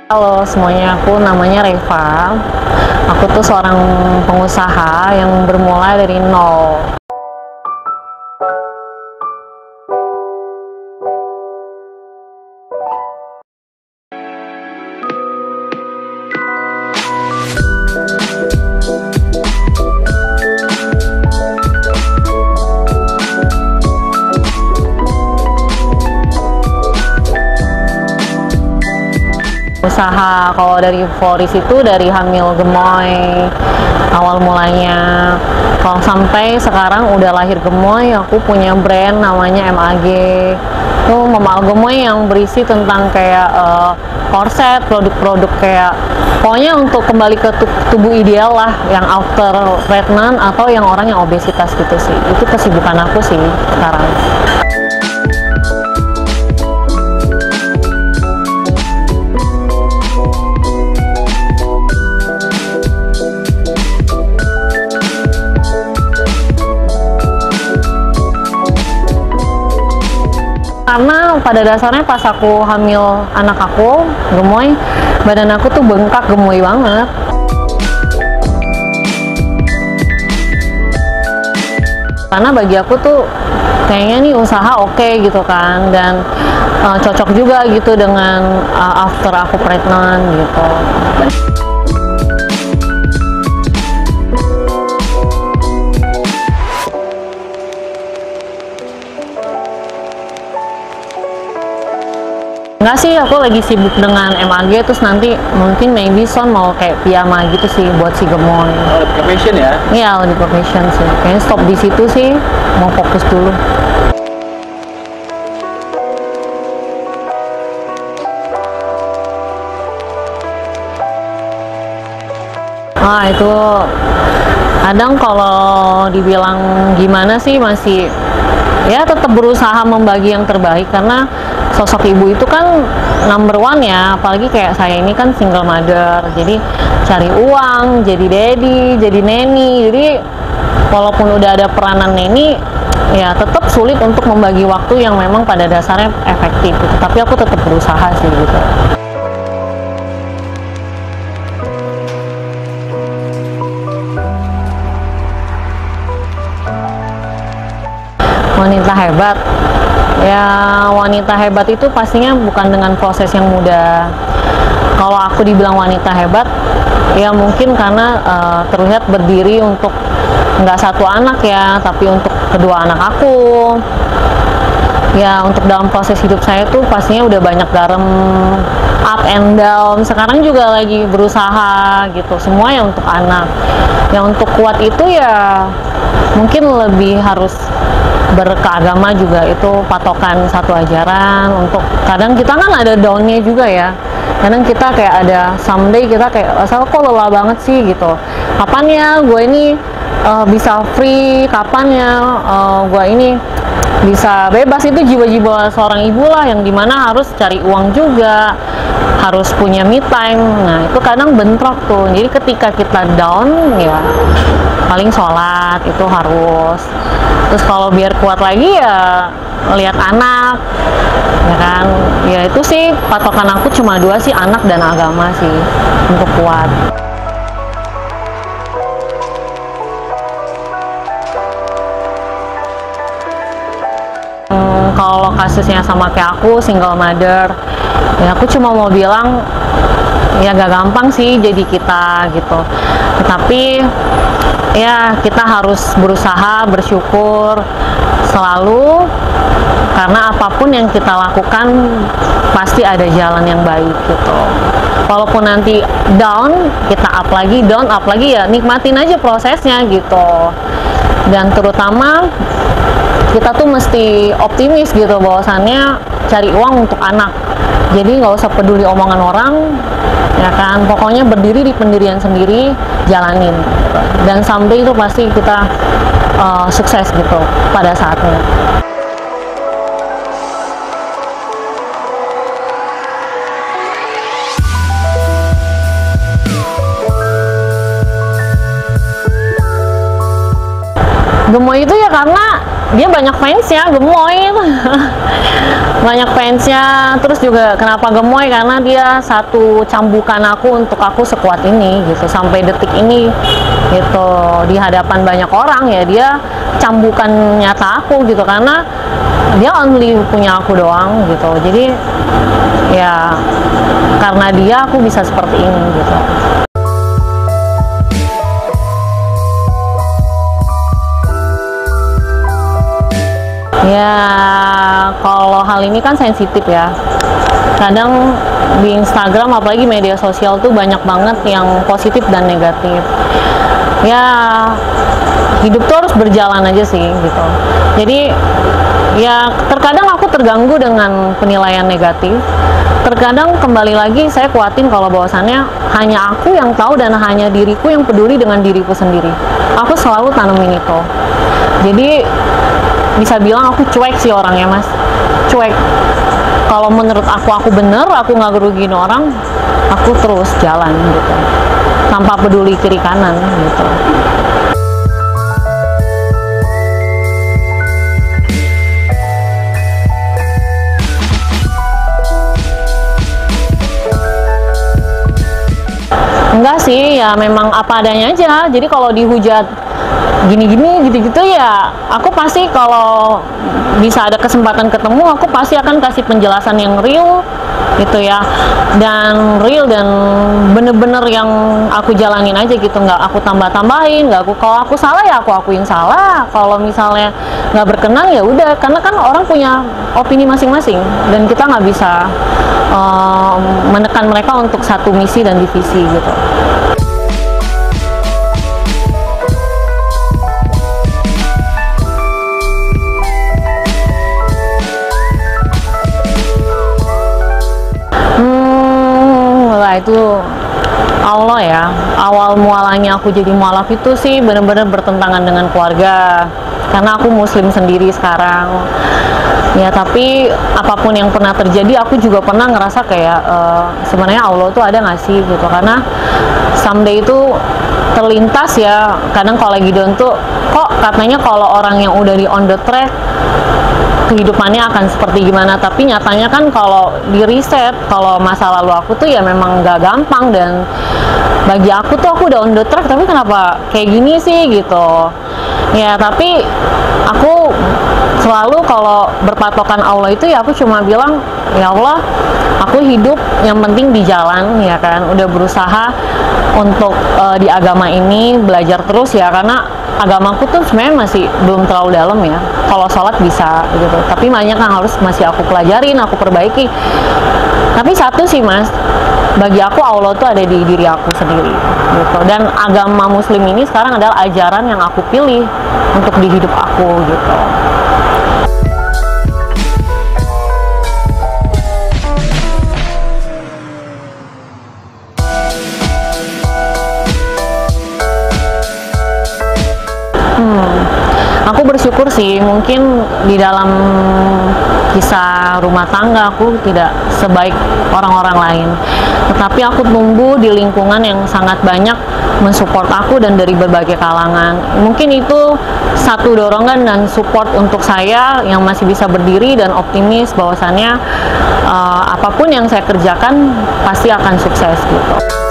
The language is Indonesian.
Halo semuanya, aku namanya Reva. Aku tuh seorang pengusaha yang bermula dari nol. Usaha kalau dari Floris itu dari hamil gemoy awal mulanya. Kalau sampai sekarang udah lahir gemoy, aku punya brand namanya MAG. Itu Mama Gemoy yang berisi tentang kayak korset, produk-produk kayak pokoknya untuk kembali ke tubuh ideal lah, yang after pregnant atau yang orang yang obesitas gitu sih. Itu kesibukan aku sih sekarang. Karena pada dasarnya pas aku hamil anak aku, gemoy, badan aku tuh bengkak gemoy banget. Karena bagi aku tuh kayaknya nih usaha oke gitu kan, dan cocok juga gitu dengan after aku pregnant gitu. Enggak sih, aku lagi sibuk dengan MAG, terus nanti mungkin maybe son mau kayak piyama gitu sih buat si gemoy. Oh, lebih ke fashion ya? Iya, lebih ke fashion sih. Kayaknya stop di situ sih, mau fokus dulu. Itu kadang kalau dibilang gimana sih, masih ya tetap berusaha membagi yang terbaik, karena sosok ibu itu kan number one ya, apalagi kayak saya ini kan single mother, jadi cari uang, jadi daddy, jadi neni, jadi walaupun udah ada peranan neni, ya tetap sulit untuk membagi waktu yang memang pada dasarnya efektif gitu. Tapi aku tetap berusaha sih gitu. Wanita hebat, ya wanita hebat itu pastinya bukan dengan proses yang mudah. Kalau aku dibilang wanita hebat, ya mungkin karena terlihat berdiri untuk nggak satu anak ya, tapi untuk kedua anak aku. Ya untuk dalam proses hidup saya tuh pastinya udah banyak garam, up and down. Sekarang juga lagi berusaha gitu, semua ya untuk anak. Yang untuk kuat itu ya mungkin lebih harus berkeagama juga, itu patokan satu ajaran. Untuk kadang kita kan ada downnya juga ya, kadang kita kayak ada someday kita kayak asal kok lelah banget sih gitu, kapan ya gue ini bisa free, kapan ya gue ini bisa bebas. Itu jiwa-jiwa seorang ibu lah, yang dimana harus cari uang juga, harus punya me time. Nah itu kadang bentrok tuh. Jadi ketika kita down ya paling sholat itu harus. Terus kalau biar kuat lagi ya lihat anak, ya kan. Ya itu sih patokan aku cuma dua sih, anak dan agama sih untuk kuat. Kalau kasusnya sama kayak aku single mother, ya aku cuma mau bilang ya gak gampang sih jadi kita gitu. Tapi ya kita harus berusaha, bersyukur selalu, karena apapun yang kita lakukan pasti ada jalan yang baik gitu. Walaupun nanti down, kita up lagi, down, up lagi, ya nikmatin aja prosesnya gitu. Dan terutama kita tuh mesti optimis gitu, bahwasannya cari uang untuk anak. Jadi nggak usah peduli omongan orang, ya kan. Pokoknya berdiri di pendirian sendiri, jalanin gitu. Dan someday itu pasti kita sukses gitu pada saatnya. Gemoy itu ya karena dia banyak fansnya, gemoy. Banyak fansnya. Terus juga kenapa gemoy, karena dia satu cambukan aku untuk aku sekuat ini gitu, sampai detik ini gitu, di hadapan banyak orang ya dia cambukan nyata aku gitu, karena dia only punya aku doang gitu. Jadi ya karena dia aku bisa seperti ini gitu. Ya, kalau hal ini kan sensitif ya. Kadang di Instagram, apalagi media sosial tuh banyak banget yang positif dan negatif. Ya, hidup tuh harus berjalan aja sih gitu. Jadi, ya terkadang aku terganggu dengan penilaian negatif. Terkadang kembali lagi saya kuatin kalau bahwasannya hanya aku yang tahu dan hanya diriku yang peduli dengan diriku sendiri. Aku selalu tanemin itu. Jadi, bisa bilang aku cuek sih orangnya, Mas. Cuek. Kalau menurut aku bener, aku nggak ngerugiin orang, aku terus jalan gitu, tanpa peduli kiri kanan gitu. Enggak sih, ya memang apa adanya aja. Jadi kalau dihujat gini-gini gitu-gitu ya aku pasti, kalau bisa ada kesempatan ketemu, aku pasti akan kasih penjelasan yang real gitu ya, dan real dan bener-bener yang aku jalanin aja gitu, nggak aku tambah-tambahin, nggak aku, kalau aku salah ya aku akuin salah, kalau misalnya nggak berkenan ya udah, karena kan orang punya opini masing-masing dan kita nggak bisa menekan mereka untuk satu misi dan divisi gitu. Itu Allah ya, awal mualanya aku jadi mualaf itu sih benar-benar bertentangan dengan keluarga, karena aku muslim sendiri sekarang ya. Tapi apapun yang pernah terjadi, aku juga pernah ngerasa kayak sebenarnya Allah tuh ada nggak sih gitu, karena someday itu terlintas ya, kadang kalau lagi down tuh kok katanya kalau orang yang udah di on the track kehidupannya akan seperti gimana, tapi nyatanya kan kalau di riset, kalau masa lalu aku tuh ya memang nggak gampang, dan bagi aku tuh aku udah on the track, tapi kenapa kayak gini sih gitu ya. Tapi aku selalu kalau berpatokan Allah itu ya aku cuma bilang, ya Allah, aku hidup yang penting di jalan ya kan, udah berusaha untuk di agama ini belajar terus ya, karena agamaku tuh sebenarnya masih belum terlalu dalam ya. Kalau sholat bisa gitu, tapi banyak yang harus masih aku pelajarin, aku perbaiki. Tapi satu sih Mas, bagi aku Allah tuh ada di diri aku sendiri gitu. Dan agama muslim ini sekarang adalah ajaran yang aku pilih untuk di hidup aku gitu. Aku bersyukur sih, mungkin di dalam kisah rumah tangga aku tidak sebaik orang-orang lain, tetapi aku tumbuh di lingkungan yang sangat banyak mensupport aku dan dari berbagai kalangan. Mungkin itu satu dorongan dan support untuk saya yang masih bisa berdiri dan optimis bahwasannya apapun yang saya kerjakan pasti akan sukses gitu.